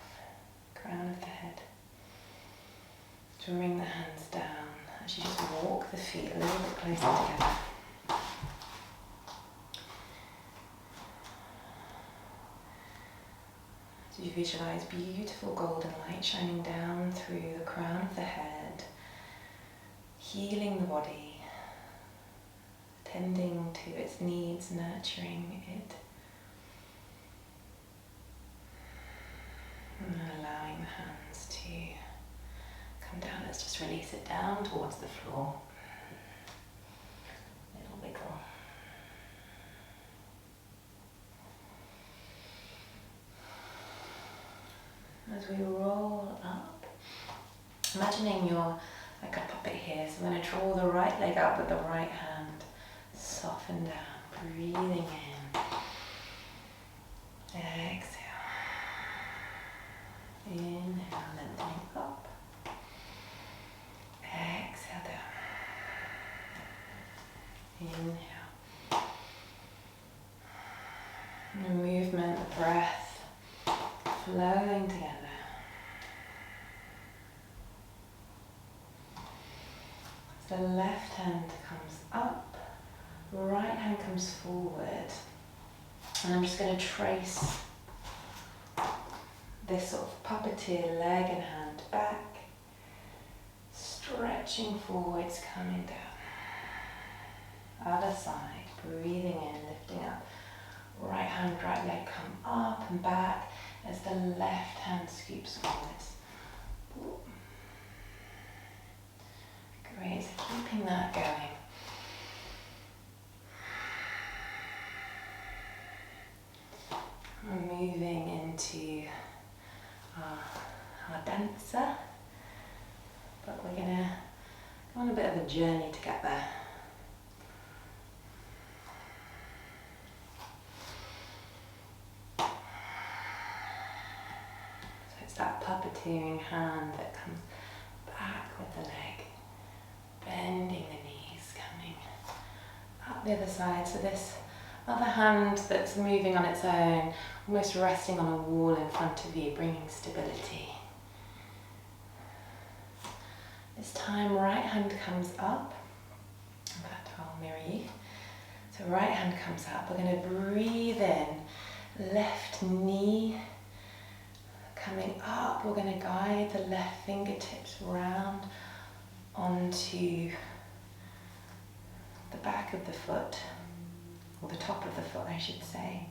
crown of the head. Drawing the hands down as you just walk the feet a little bit closer together. So you visualize beautiful golden light shining down through the crown of the head, healing the body, tending to its needs, nurturing it, and then allowing the hands to come down. Let's just release it down towards the floor. Little wiggle. As we roll up, imagining you're like a puppet here, so I'm going to draw the right leg up with the right hand, soften down, breathing in, exhale, inhale, lengthening up, exhale down, inhale, and the movement, the breath, flowing together. The left hand comes up, right hand comes forward, and I'm just going to trace this sort of puppeteer leg and hand back, stretching forwards, coming down. Other side, breathing in, lifting up. Right hand, right leg come up and back as the left hand scoops forwards. Great, so keeping that going. We're moving into our dancer, but we're going to go on a bit of a journey to get there. So it's that puppeteering hand that comes back with the leg. Bending the knees, coming up the other side. So this other hand that's moving on its own, almost resting on a wall in front of you, bringing stability. This time, right hand comes up. In fact, I'll mirror you. So right hand comes up. We're going to breathe in, left knee coming up. We're going to guide the left fingertips round onto the back of the foot, or the top of the foot I should say.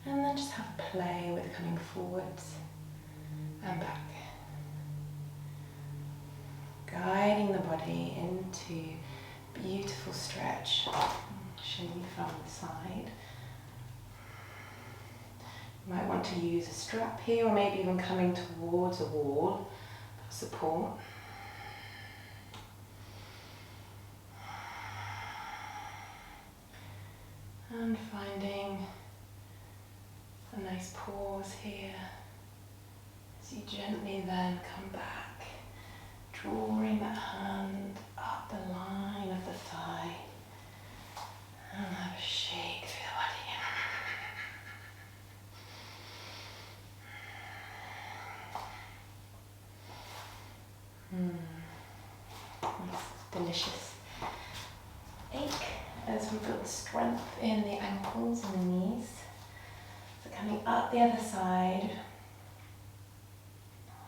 And then just have play with coming forwards and back. Guiding the body into beautiful stretch. I'll show you from the side. You might want to use a strap here, or maybe even coming towards a wall for support. And finding a nice pause here as you gently then come back, drawing that hand up the line of the thigh and have a shake through the body. Nice, delicious ache as we build strength in the ankles and the knees. So coming up the other side,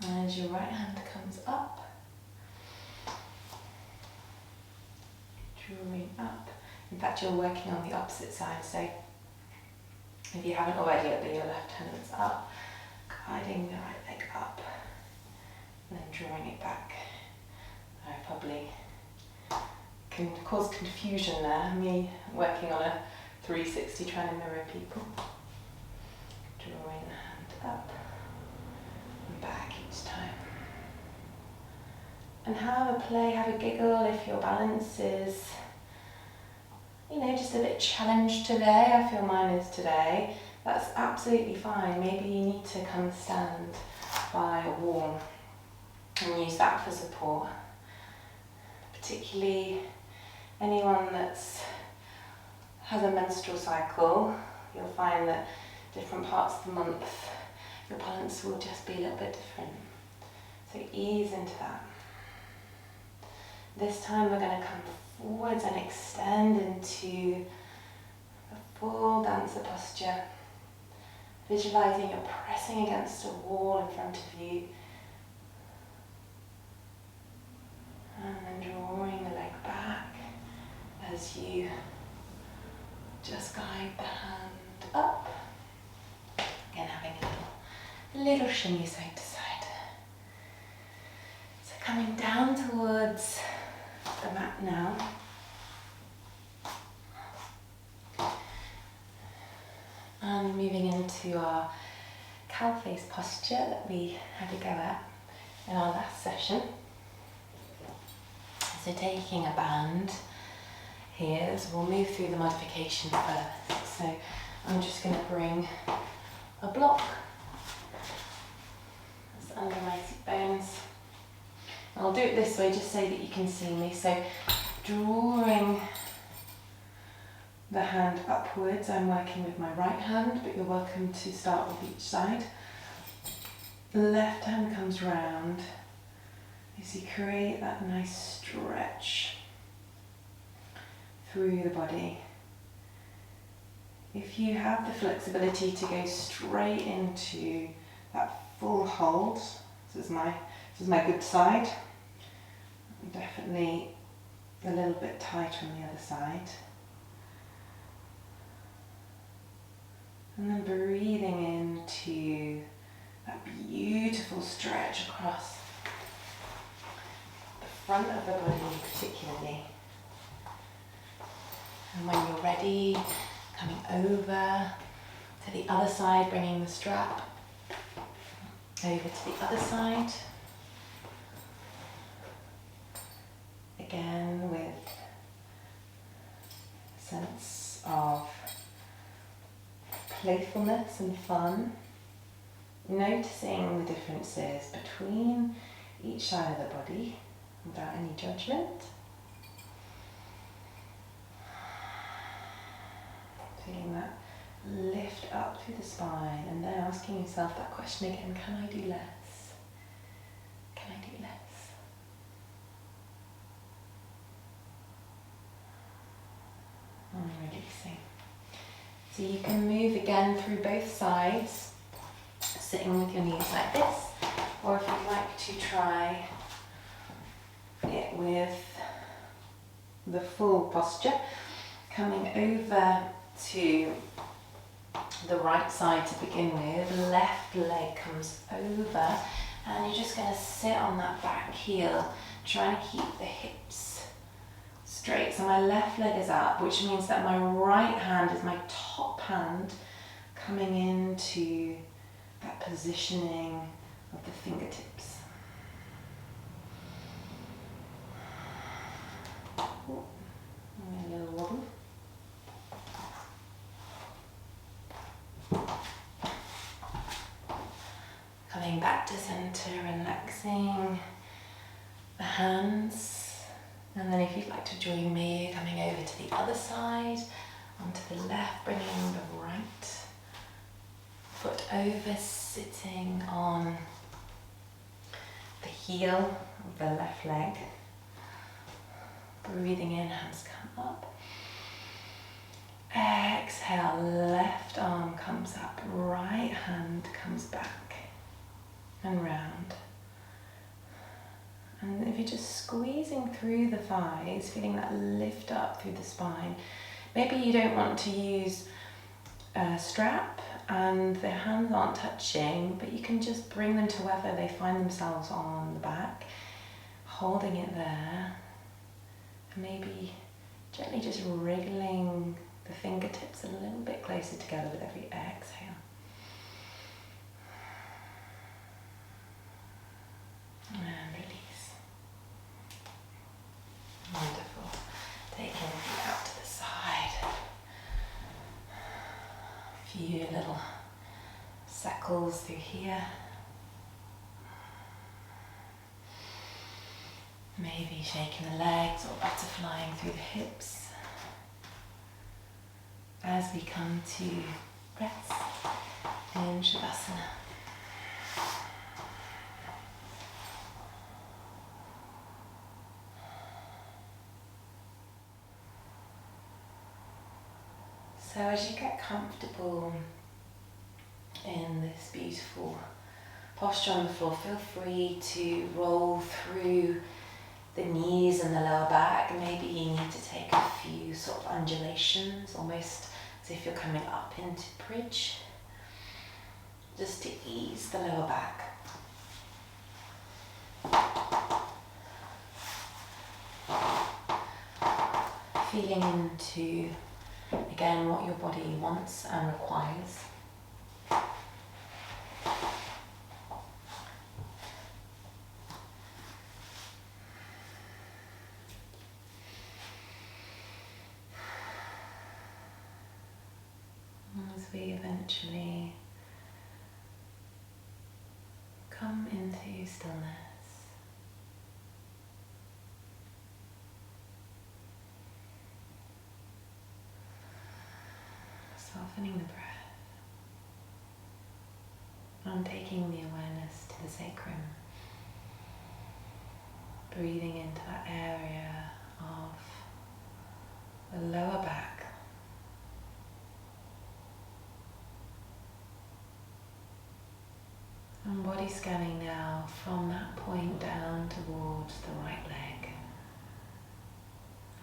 as your right hand comes up, drawing up. In fact, you're working on the opposite side, so if you haven't already, it'll be your left hand that's up, guiding the right leg up, and then drawing it back. I probably can cause confusion there, me working on a 360 trying to mirror people. Drawing the hand up and back each time. And have a play, have a giggle if your balance is, just a bit challenged today. I feel mine is today. That's absolutely fine. Maybe you need to come stand by a wall and use that for support. Particularly anyone that's has a menstrual cycle, you'll find that different parts of the month your balance will just be a little bit different. So ease into that. This time we're going to come forwards and extend into a full dancer posture. Visualizing you're pressing against a wall in front of you. And then drawing the leg back as you just guide the hand up. Again, having a little shimmy side to side. So coming down towards the mat now. And moving into our cow face posture that we had a go at in our last session. So taking a band here, so we'll move through the modification first. So I'm just going to bring a block that's under my seat bones. I'll do it this way just so that you can see me. So drawing the hand upwards, I'm working with my right hand, but you're welcome to start with each side. The left hand comes round as you create that nice stretch through the body. If you have the flexibility to go straight into that full hold, this is my good side, definitely a little bit tighter on the other side. And then breathing into that beautiful stretch across the front of the body particularly. And when you're ready, coming over to the other side, bringing the strap over to the other side. Again with a sense of playfulness and fun, noticing the differences between each side of the body without any judgment. Feeling that lift up through the spine and then asking yourself that question again, can I do less? Can I do less? And releasing. So you can move again through both sides, sitting with your knees like this, or if you'd like to try it with the full posture, coming over to the right side to begin with. Left leg comes over and you're just going to sit on that back heel, trying to keep the hips straight. So my left leg is up, which means that my right hand is my top hand coming into that positioning of the fingertips. Ooh, a little wobble. Coming back to center, relaxing the hands. And then if you'd like to join me, coming over to the other side, onto the left, bringing the right foot over, sitting on the heel of the left leg. Breathing in, hands come up. Exhale, left arm comes up, right hand comes back and round. And if you're just squeezing through the thighs, feeling that lift up through the spine, maybe you don't want to use a strap and the hands aren't touching, but you can just bring them to wherever they find themselves on the back, holding it there. And maybe gently just wriggling the fingertips a little bit closer together with every exhale. And release. Wonderful. Taking the feet out to the side. A few little circles through here. Maybe shaking the legs or butterflying through the hips. As we come to rest in Shavasana. So as you get comfortable in this beautiful posture on the floor, feel free to roll through the knees and the lower back. Maybe you need to take a few sort of undulations, almost as if you're coming up into bridge, just to ease the lower back. Feeling into, again, what your body wants and requires. As we eventually come into stillness, softening the breath, and taking the awareness to the sacrum, breathing into that area of the lower back. And body scanning now from that point down towards the right leg.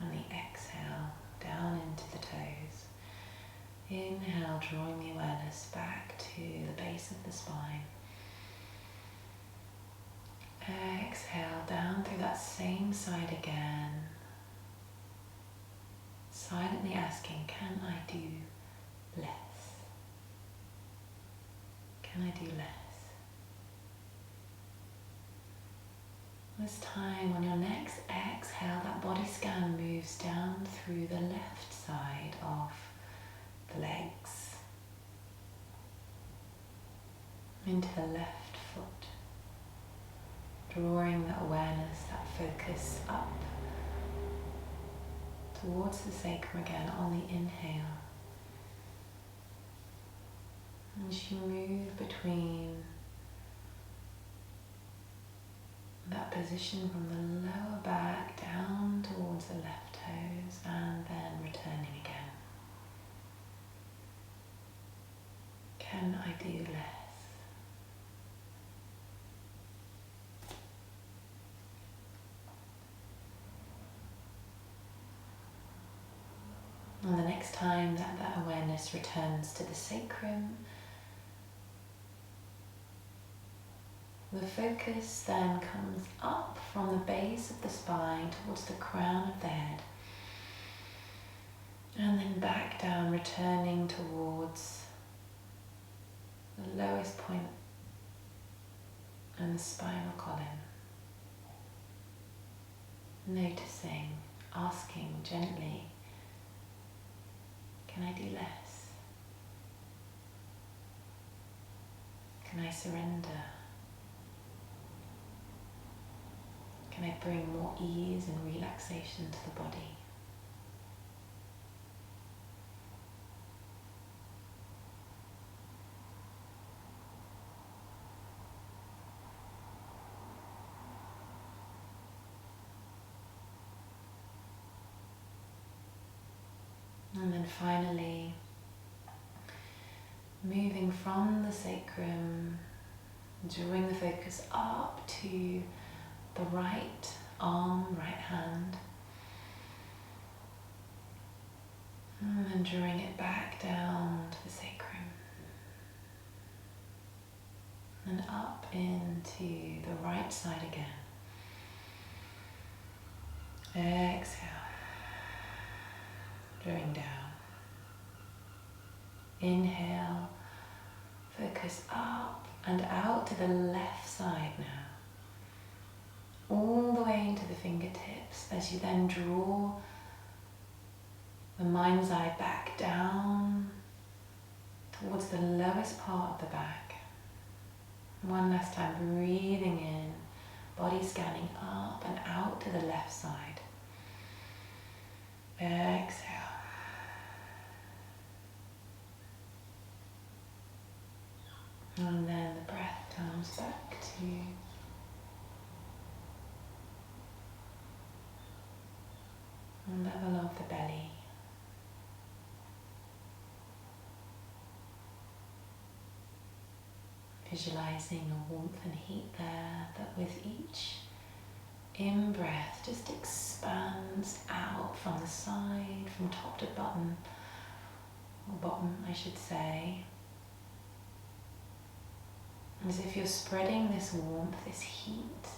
And the exhale down into the toes. Inhale, drawing the awareness back to the base of the spine. Exhale down through that same side again. Silently asking, can I do less? Can I do less? This time, on your next exhale, that body scan moves down through the left side of the legs, into the left foot, drawing that awareness, that focus up towards the sacrum again on the inhale. As you move between that position from the lower back down towards the left toes and then returning again. Can I do less? And the next time that that awareness returns to the sacrum, the focus then comes up from the base of the spine towards the crown of the head, and then back down, returning towards the lowest point and the spinal column. Noticing, asking gently, can I do less? Can I surrender? Can I bring more ease and relaxation to the body? And then finally, moving from the sacrum, drawing the focus up to the right arm, right hand, and then drawing it back down to the sacrum, and up into the right side again. Exhale. Drawing down. Inhale, focus up and out to the left side now. All the way into the fingertips as you then draw the mind's eye back down towards the lowest part of the back. One last time, breathing in, body scanning up and out to the left side. Exhale. And then the breath comes back to the level of the belly. Visualizing a warmth and heat there that with each in-breath just expands out from the side, from top to bottom, or bottom I should say. As if you're spreading this warmth, this heat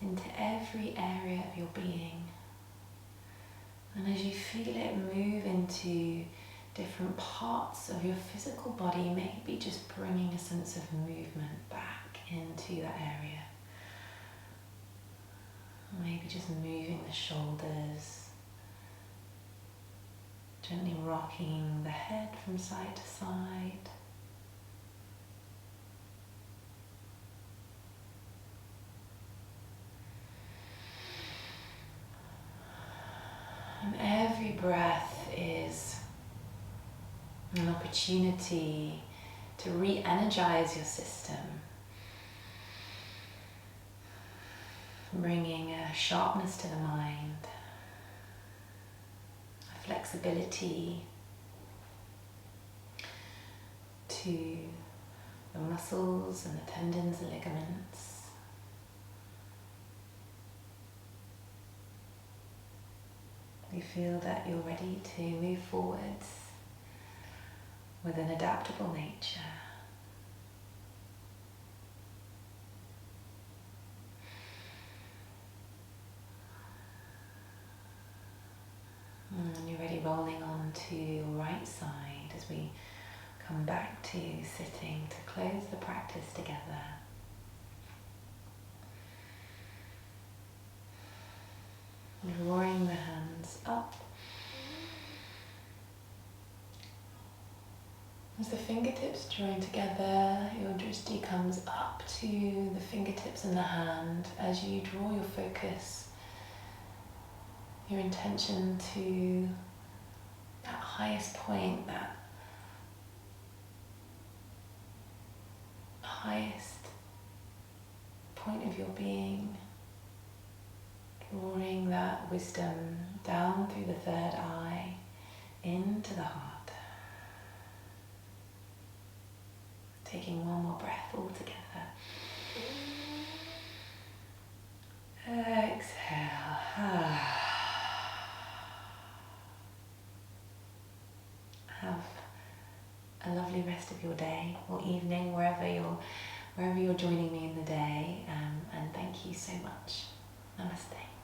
into every area of your being. And as you feel it move into different parts of your physical body, maybe just bringing a sense of movement back into that area. Maybe just moving the shoulders, gently rocking the head from side to side. And every breath is an opportunity to re-energize your system, bringing a sharpness to the mind, a flexibility to the muscles and the tendons and ligaments. You feel that you're ready to move forwards with an adaptable nature. And you're ready rolling on to your right side as we come back to sitting to close the practice together. Drawing the hands up. As the fingertips join together, your drishti comes up to the fingertips and the hand. As you draw your focus, your intention to that highest point, that highest point of your being. Drawing that wisdom down through the third eye into the heart. Taking one more breath all together. Exhale. have a lovely rest of your day or evening, wherever you're joining me in the day, and thank you so much. Namaste.